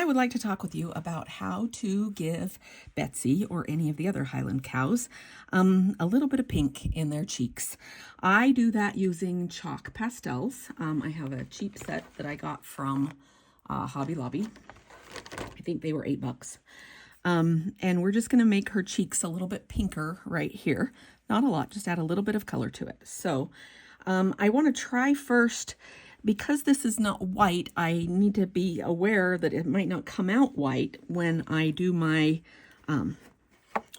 would like to talk with you about how to give Betsy or any of the other Highland cows a little bit of pink in their cheeks. I do that using chalk pastels. I have a cheap set that I got from Hobby Lobby. I think they were $8. And we're just going to make her cheeks a little bit pinker right here. Not a lot, just add a little bit of color to it. So I want to try first. Because this is not white, I need to be aware that it might not come out white when I do my, when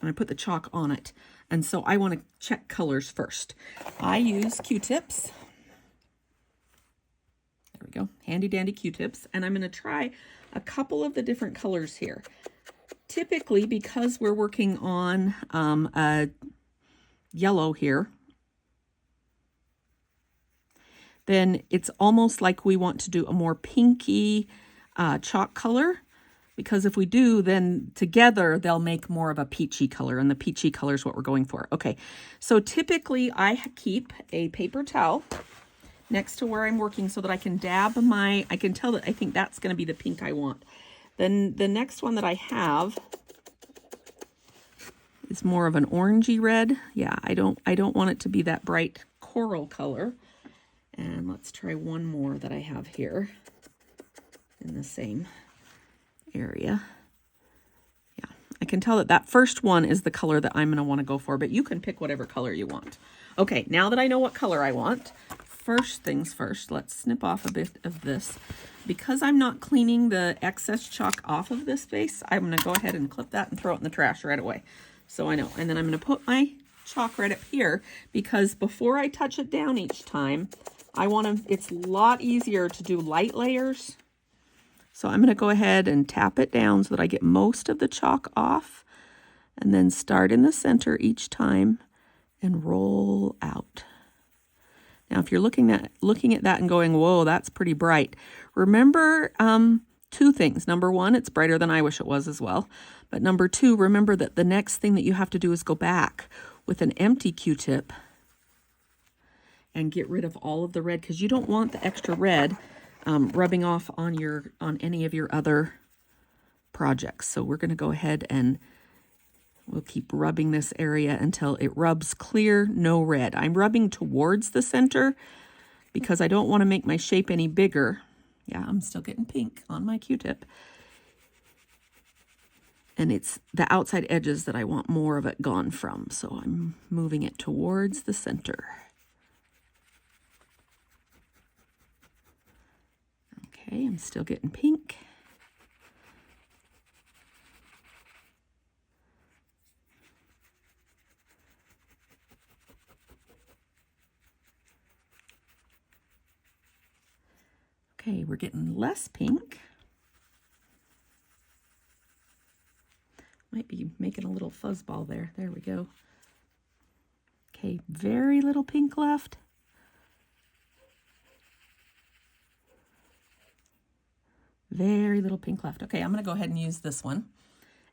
I put the chalk on it. And so I want to check colors first. I use Q-tips. There we go, handy dandy Q-tips. And I'm going to try a couple of the different colors here. Typically, because we're working on a yellow here, then it's almost like we want to do a more pinky chalk color, because if we do, then together they'll make more of a peachy color, and the peachy color is what we're going for. Okay, so typically I keep a paper towel next to where I'm working so that I can dab my, I can tell that I think that's going to be the pink I want. Then the next one that I have is more of an orangey red. Yeah, I don't want it to be that bright coral color. And let's try one more that I have here in the same area. Yeah, I can tell that that first one is the color that I'm going to want to go for, but you can pick whatever color you want. Okay, now that I know what color I want, first things first, let's snip off a bit of this. Because I'm not cleaning the excess chalk off of this base, I'm going to go ahead and clip that and throw it in the trash right away. So I know. And then I'm going to put my chalk right up here, because before I touch it down each time, I want to, it's a lot easier to do light layers. So I'm going to go ahead and tap it down so that I get most of the chalk off, and then start in the center each time and roll out. Now, if you're looking at that and going, whoa, that's pretty bright. Remember two things. Number one, it's brighter than I wish it was as well. But number two, remember that the next thing that you have to do is go back with an empty Q-tip and get rid of all of the red, because you don't want the extra red rubbing off on any of your other projects. So we're going to go ahead and we'll keep rubbing this area until it rubs clear, no red. I'm rubbing towards the center because I don't want to make my shape any bigger. Yeah, I'm still getting pink on my Q-tip. And it's the outside edges that I want more of it gone from. So I'm moving it towards the center. Okay, I'm still getting pink. Okay, we're getting less pink. Might be making a little fuzzball there. There we go. Okay, very little pink left. Very little pink left. Okay, I'm going to go ahead and use this one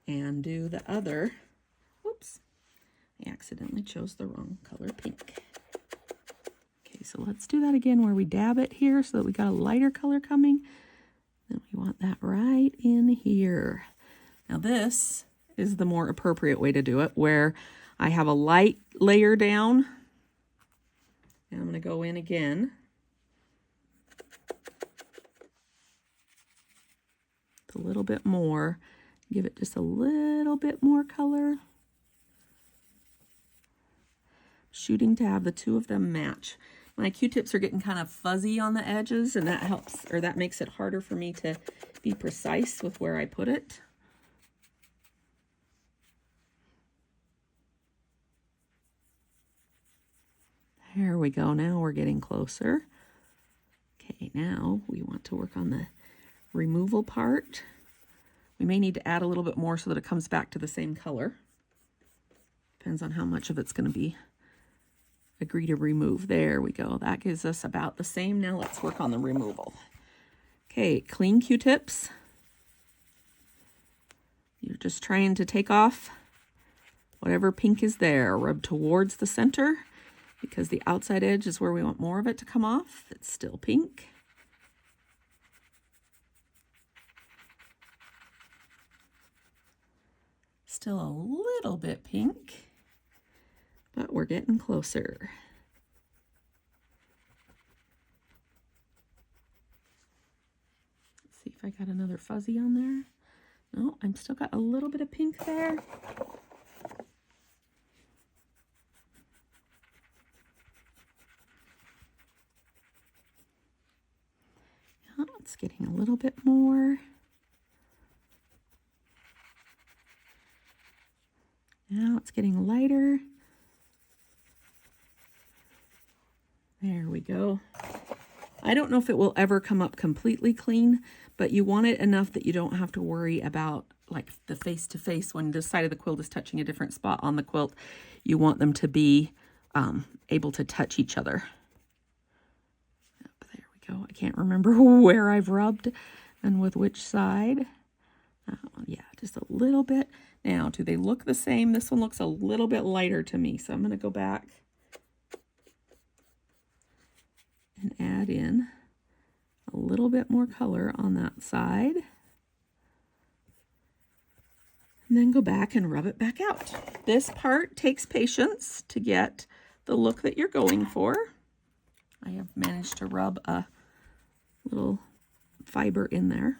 and do the other. Whoops, I accidentally chose the wrong color pink. Okay, so let's do that again where we dab it here so that we got a lighter color coming. Then we want that right in here. Now this is the more appropriate way to do it, where I have a light layer down. And I'm going to go in again. A little bit more, give it just a little bit more color. Shooting to have the two of them match. My Q-tips are getting kind of fuzzy on the edges, and that helps, or that makes it harder for me to be precise with where I put it. There we go. Now we're getting closer. Okay, now we want to work on the removal part. We may need to add a little bit more so that it comes back to the same color. Depends on how much of it's going to be agree to remove. There we go. That gives us about the same. Now let's work on the removal. Okay, clean Q-tips. You're just trying to take off whatever pink is there. Rub towards the center, because the outside edge is where we want more of it to come off. It's still pink. Still a little bit pink, but we're getting closer. Let's see if I got another fuzzy on there. No, I'm still got a little bit of pink there. Yeah, it's getting a little bit more. Now it's getting lighter. There we go. I don't know if it will ever come up completely clean, but you want it enough that you don't have to worry about like the face to face when the side of the quilt is touching a different spot on the quilt. You want them to be able to touch each other. There we go. I can't remember where I've rubbed and with which side. Yeah, just a little bit. Now, do they look the same? This one looks a little bit lighter to me, so I'm going to go back and add in a little bit more color on that side. And then go back and rub it back out. This part takes patience to get the look that you're going for. I have managed to rub a little fiber in there.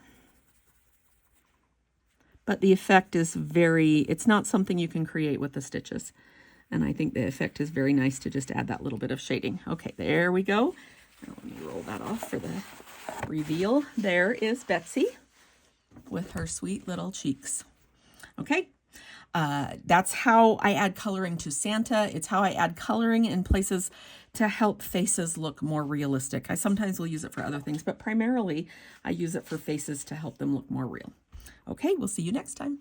But the effect is it's not something you can create with the stitches. And I think the effect is very nice to just add that little bit of shading. Okay, there we go. Now let me roll that off for the reveal. There is Betsy with her sweet little cheeks. Okay, that's how I add coloring to Santa. It's how I add coloring in places to help faces look more realistic. I sometimes will use it for other things, but primarily I use it for faces to help them look more real. Okay, we'll see you next time.